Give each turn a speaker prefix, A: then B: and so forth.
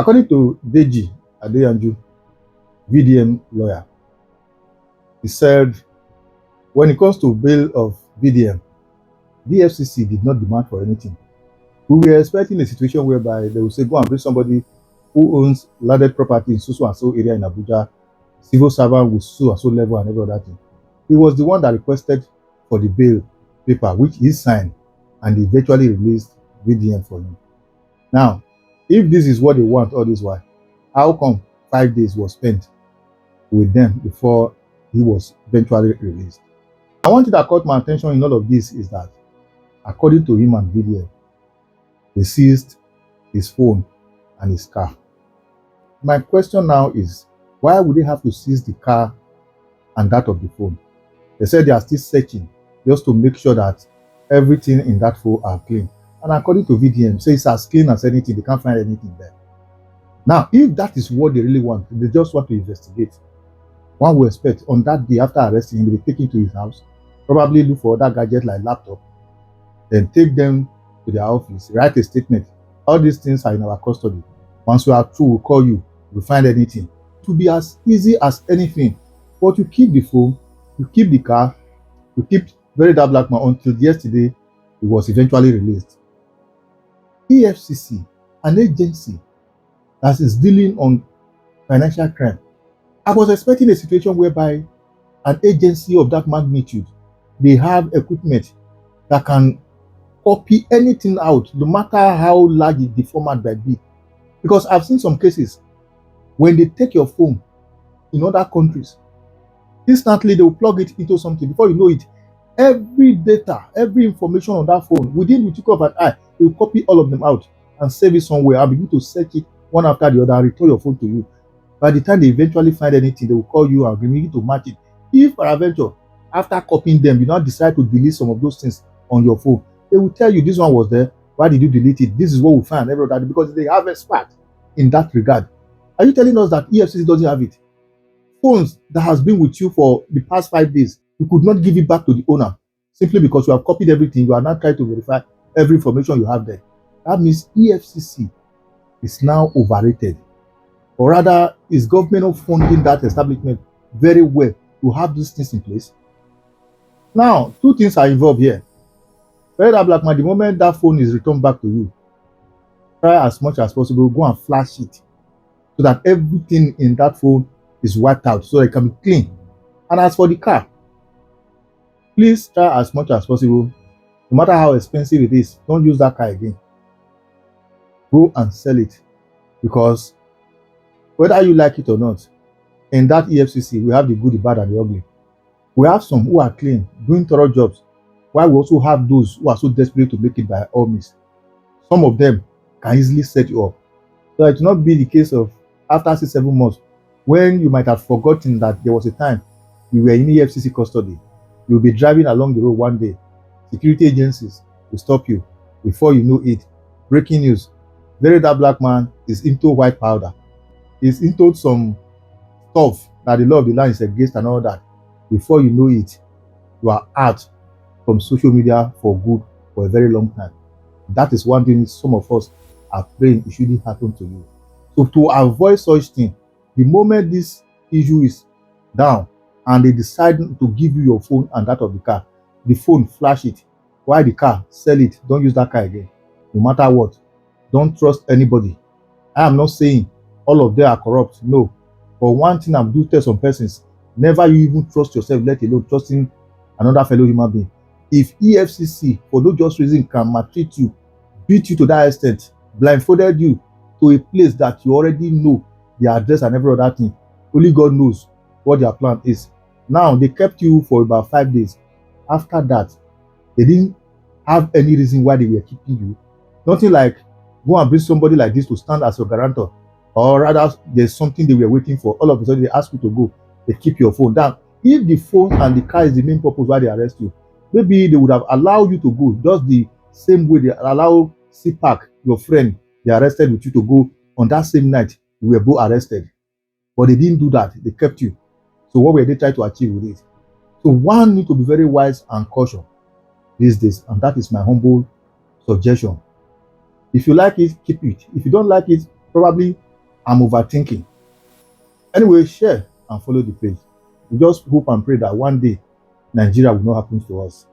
A: According to Deji Adeyanju, VDM lawyer, he said, when it comes to bail of VDM, the EFCC did not demand for anything. We were expecting a situation whereby they will say, go and bring somebody who owns landed property in so and so area in Abuja, civil servant with so and so level and every other thing. He was the one that requested for the bail paper, which he signed, and he eventually released VDM for him. Now, if this is what they want all this while, how come 5 days was spent with them before he was eventually released? I want you to caught my attention in all of this is that, according to him and VDM, they seized his phone and his car. My question now is, why would they have to seize the car and that of the phone? They said they are still searching just to make sure that everything in that phone are clean. And according to VDM, say it's as clean as anything, they can't find anything there. Now, if that is what they really want, they just want to investigate. One will expect on that day after arresting him, they take him to his house, probably look for other gadgets like laptop, then take them to their office, write a statement. All these things are in our custody. Once we are through, we'll call you, we'll find anything. It will be as easy as anything. But you keep the phone, you keep the car, you keep very that black man until yesterday he was eventually released. EFCC, an agency that is dealing on financial crime. I was expecting a situation whereby an agency of that magnitude, they have equipment that can copy anything out, no matter how large the format might be. Because I've seen some cases when they take your phone in other countries, instantly they will plug it into something. Before you know it, every data, every information on that phone, within the tick of an eye, they will copy all of them out and save it somewhere and begin to search it one after the other and return your phone to you. By the time they eventually find anything, they will call you and begin to match it. If peradventure, after copying them, you now decide to delete some of those things on your phone, they will tell you this one was there. Why did you delete it? This is what we found. Every other, because they have experts in that regard. Are you telling us that EFCC doesn't have it? Phones that has been with you for the past 5 days, you could not give it back to the owner simply because you have copied everything. You are not trying to verify every information you have there. That means EFCC is now overrated. Or rather, is government not funding that establishment very well to have these things in place? Now, two things are involved here. That black man, the moment that phone is returned back to you, try as much as possible, go and flash it so that everything in that phone is wiped out so that it can be clean. And as for the car, please try as much as possible, no matter how expensive it is, don't use that car again. Go and sell it, because whether you like it or not, in that EFCC, we have the good, the bad, and the ugly. We have some who are clean, doing thorough jobs, while we also have those who are so desperate to make it by all means. Some of them can easily set you up. So it will not be the case of after 6-7 months, when you might have forgotten that there was a time you were in EFCC custody. You'll be driving along the road one day, security agencies will stop you. Before you know it, breaking news, very that black man is into white powder. He's into some stuff that the law of the land is against and all that. Before you know it, you are out from social media for good for a very long time. That is one thing some of us are praying it shouldn't happen to you. So to avoid such thing, the moment this issue is down and they decide to give you your phone and that of the car, the phone, flash it. While the car, sell it. Don't use that car again. No matter what. Don't trust anybody. I am not saying all of them are corrupt. No. But one thing I'm doing to some persons, never you even trust yourself, let alone trusting another fellow human being. If EFCC, for no just reason, can maltreat you, beat you to that extent, blindfolded you to a place that you already know the address and every other thing, only God knows what their plan is. Now, they kept you for about 5 days. After that, they didn't have any reason why they were keeping you. Nothing like go and bring somebody like this to stand as your guarantor, or rather there's something they were waiting for. All of a sudden they ask you to go, they keep your phone down. If the phone and the car is the main purpose why they arrest you, maybe they would have allowed you to go just the same way they allow CPAC, your friend, they arrested with you to go on that same night. You were both arrested, but they didn't do that. They kept you. So what were they trying to achieve with it? So one need to be very wise and cautious these days, and that is my humble suggestion. If you like it, keep it. If you don't like it, probably I'm overthinking. Anyway, share and follow the page. We just hope and pray that one day Nigeria will not happen to us.